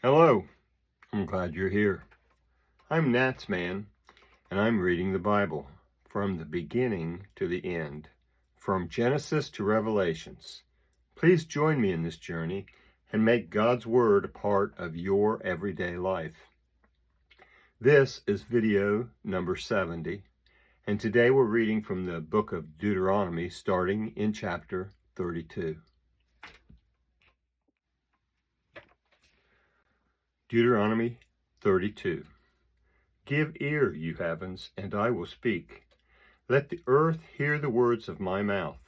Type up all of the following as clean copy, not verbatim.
Hello, I'm glad you're here. I'm NatsMan, and I'm reading the Bible from the beginning to the end, from Genesis to Revelations. Please join me in this journey and make God's Word a part of your everyday life. This is video number 70, and today we're reading from the book of Deuteronomy, starting in chapter 32. Deuteronomy 32. Give ear, you heavens, and I will speak. Let the earth hear the words of my mouth.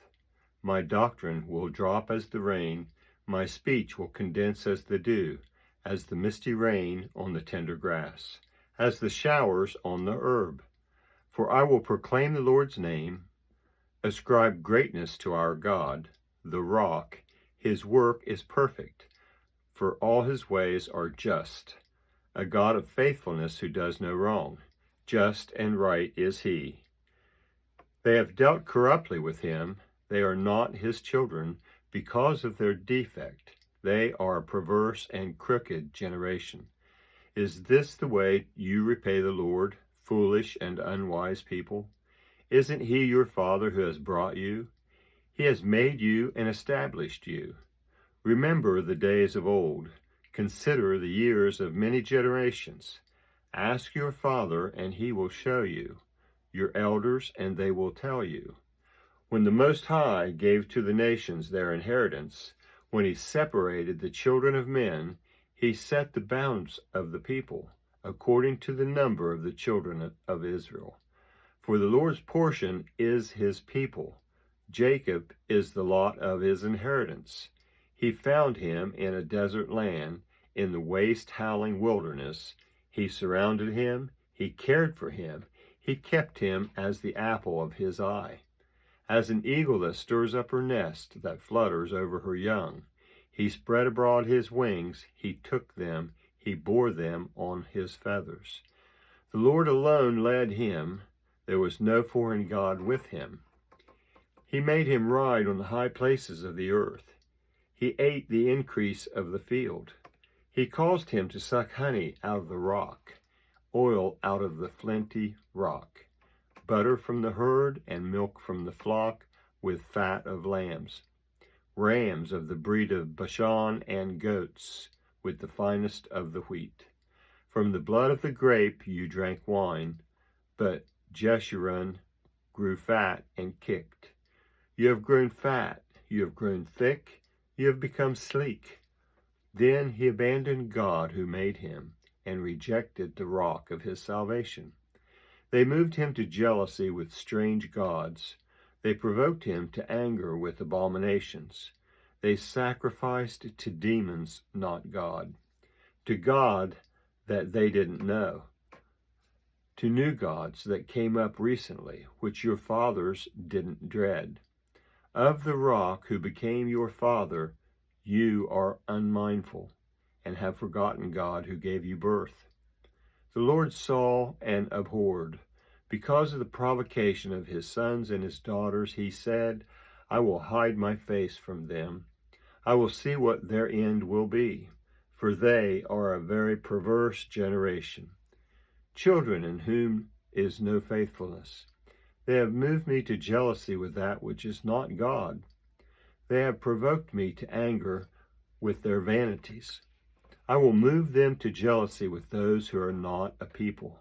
My doctrine will drop as the rain, my speech will condense as the dew, as the misty rain on the tender grass, as the showers on the herb. For I will proclaim the Lord's name, ascribe greatness to our God, the rock. His work is perfect, for all his ways are just. A God of faithfulness who does no wrong. Just and right is he. They have dealt corruptly with him. They are not his children because of their defect. They are a perverse and crooked generation. Is this the way you repay the Lord, foolish and unwise people? Isn't he your father who has brought you? He has made you and established you. Remember the days of old. Consider the years of many generations. Ask your father, and he will show you, your elders, and they will tell you. When the Most High gave to the nations their inheritance, when he separated the children of men, he set the bounds of the people, according to the number of the children of Israel. For the Lord's portion is his people. Jacob is the lot of his inheritance. He found him in a desert land, in the waste howling wilderness. He surrounded him, he cared for him, he kept him as the apple of his eye. As an eagle that stirs up her nest, that flutters over her young, he spread abroad his wings, he took them, he bore them on his feathers. The Lord alone led him, there was no foreign God with him. He made him ride on the high places of the earth. He ate the increase of the field. He caused him to suck honey out of the rock, oil out of the flinty rock, butter from the herd and milk from the flock, with fat of lambs, rams of the breed of Bashan, and goats, with the finest of the wheat. From the blood of the grape you drank wine, but Jeshurun grew fat and kicked. You have grown fat, you have grown thick, you have become sleek. Then he abandoned God who made him and rejected the rock of his salvation. They moved him to jealousy with strange gods. They provoked him to anger with abominations. They sacrificed to demons, not God, to God that they didn't know, to new gods that came up recently, which your fathers didn't dread. Of the rock who became your father, you are unmindful and have forgotten God who gave you birth. The Lord saw and abhorred. Because of the provocation of his sons and his daughters, he said, I will hide my face from them. I will see what their end will be, for they are a very perverse generation, children in whom is no faithfulness. They have moved me to jealousy with that which is not God. They have provoked me to anger with their vanities. I will move them to jealousy with those who are not a people.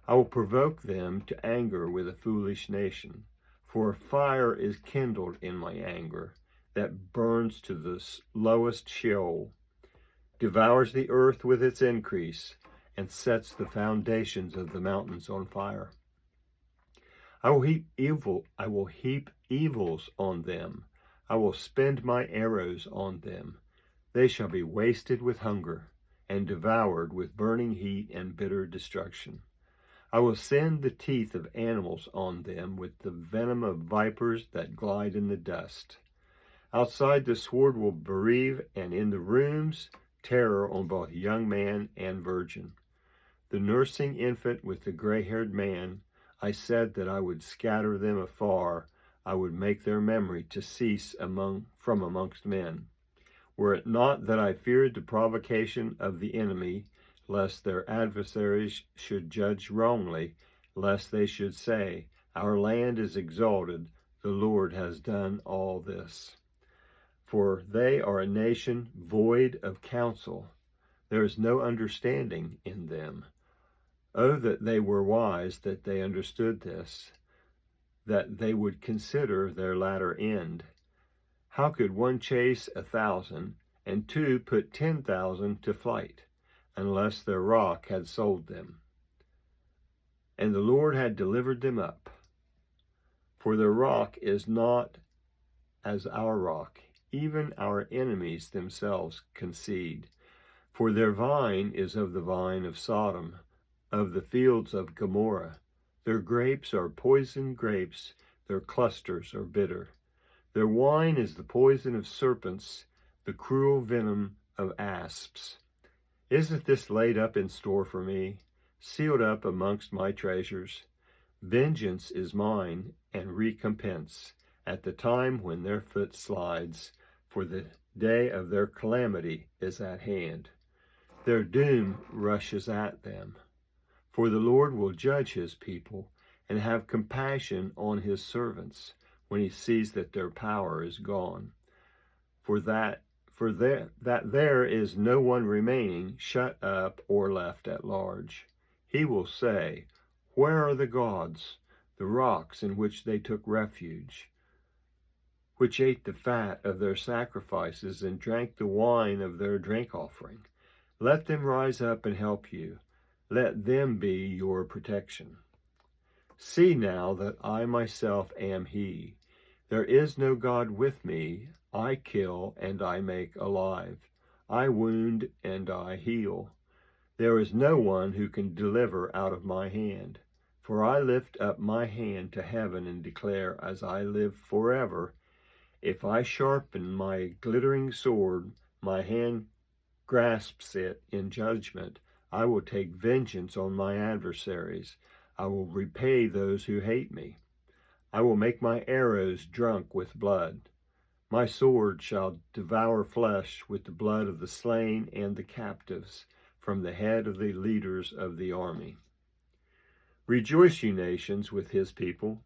I will provoke them to anger with a foolish nation. For a fire is kindled in my anger that burns to the lowest Sheol, devours the earth with its increase, and sets the foundations of the mountains on fire. I will heap evils on them. I will spend my arrows on them. They shall be wasted with hunger and devoured with burning heat and bitter destruction. I will send the teeth of animals on them with the venom of vipers that glide in the dust. Outside the sword will bereave, and in the rooms terror on both young man and virgin. The nursing infant with the gray-haired man, I said that I would scatter them afar. I would make their memory to cease from amongst men. Were it not that I feared the provocation of the enemy, lest their adversaries should judge wrongly, lest they should say, Our land is exalted, the Lord has done all this. For they are a nation void of counsel. There is no understanding in them. Oh, that they were wise, that they understood this, that they would consider their latter end. How could one chase 1,000, and two put 10,000 to flight, unless their rock had sold them? And the Lord had delivered them up. For their rock is not as our rock, even our enemies themselves concede. For their vine is of the vine of Sodom, of the fields of Gomorrah. Their grapes are poisoned grapes, their clusters are bitter. Their wine is the poison of serpents, the cruel venom of asps. Isn't this laid up in store for me, sealed up amongst my treasures? Vengeance is mine, and recompense, at the time when their foot slides, for the day of their calamity is at hand. Their doom rushes at them. For the Lord will judge his people, and have compassion on his servants, when he sees that their power is gone. For that there is no one remaining shut up or left at large. He will say, Where are the gods, the rocks in which they took refuge, which ate the fat of their sacrifices and drank the wine of their drink offering? Let them rise up and help you. Let them be your protection. See now that I myself am he. There is no God with me. I kill and I make alive. I wound and I heal. There is no one who can deliver out of my hand. For I lift up my hand to heaven and declare, as I live forever, if I sharpen my glittering sword, my hand grasps it in judgment. I will take vengeance on my adversaries. I will repay those who hate me. I will make my arrows drunk with blood. My sword shall devour flesh with the blood of the slain and the captives, from the head of the leaders of the army. Rejoice, you nations, with his people,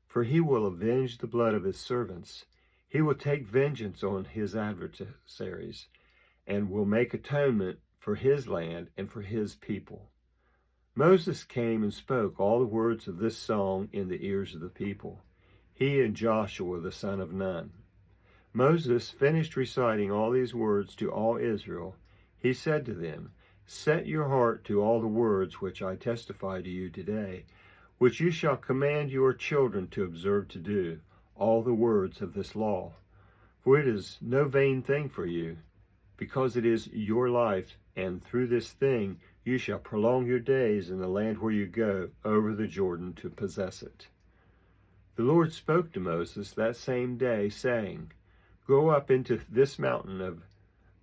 for he will avenge the blood of his servants. He will take vengeance on his adversaries, and will make atonement for his land and for his people. Moses came and spoke all the words of this song in the ears of the people, he and Joshua the son of Nun. Moses finished reciting all these words to all Israel. He said to them, Set your heart to all the words which I testify to you today, which you shall command your children to observe to do, all the words of this law. For it is no vain thing for you, because it is your life, and through this thing you shall prolong your days in the land where you go over the Jordan to possess it. The Lord spoke to Moses that same day, saying, Go up into this mountain of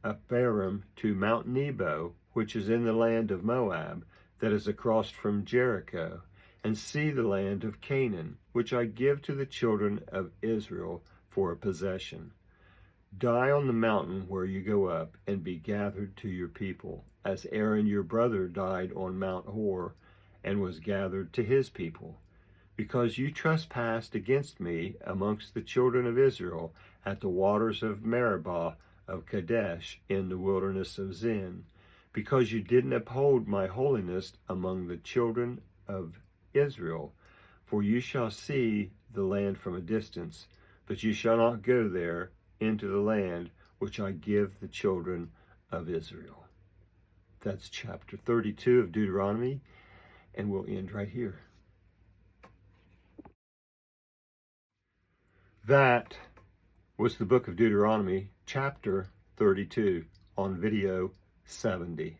Abarim to Mount Nebo, which is in the land of Moab, that is across from Jericho, and see the land of Canaan, which I give to the children of Israel for a possession. Die on the mountain where you go up, and be gathered to your people, as Aaron your brother died on Mount Hor, and was gathered to his people. Because you trespassed against me amongst the children of Israel at the waters of Meribah of Kadesh in the wilderness of Zin, because you didn't uphold my holiness among the children of Israel. For you shall see the land from a distance, but you shall not go there into the land which I give the children of Israel. That's chapter 32 of Deuteronomy, and we'll end right here. That was the book of Deuteronomy, chapter 32, on video 70.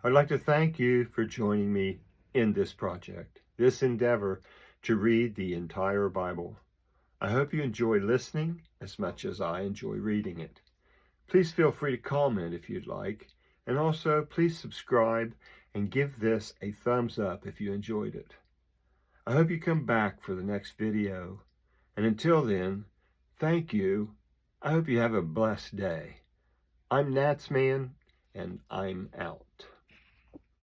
I'd like to thank you for joining me in this project, this endeavor to read the entire Bible. I hope you enjoy listening as much as I enjoy reading it. Please feel free to comment if you'd like, and also please subscribe and give this a thumbs up if you enjoyed it. I hope you come back for the next video, and until then, thank you. I hope you have a blessed day. I'm NatsMan, and I'm out.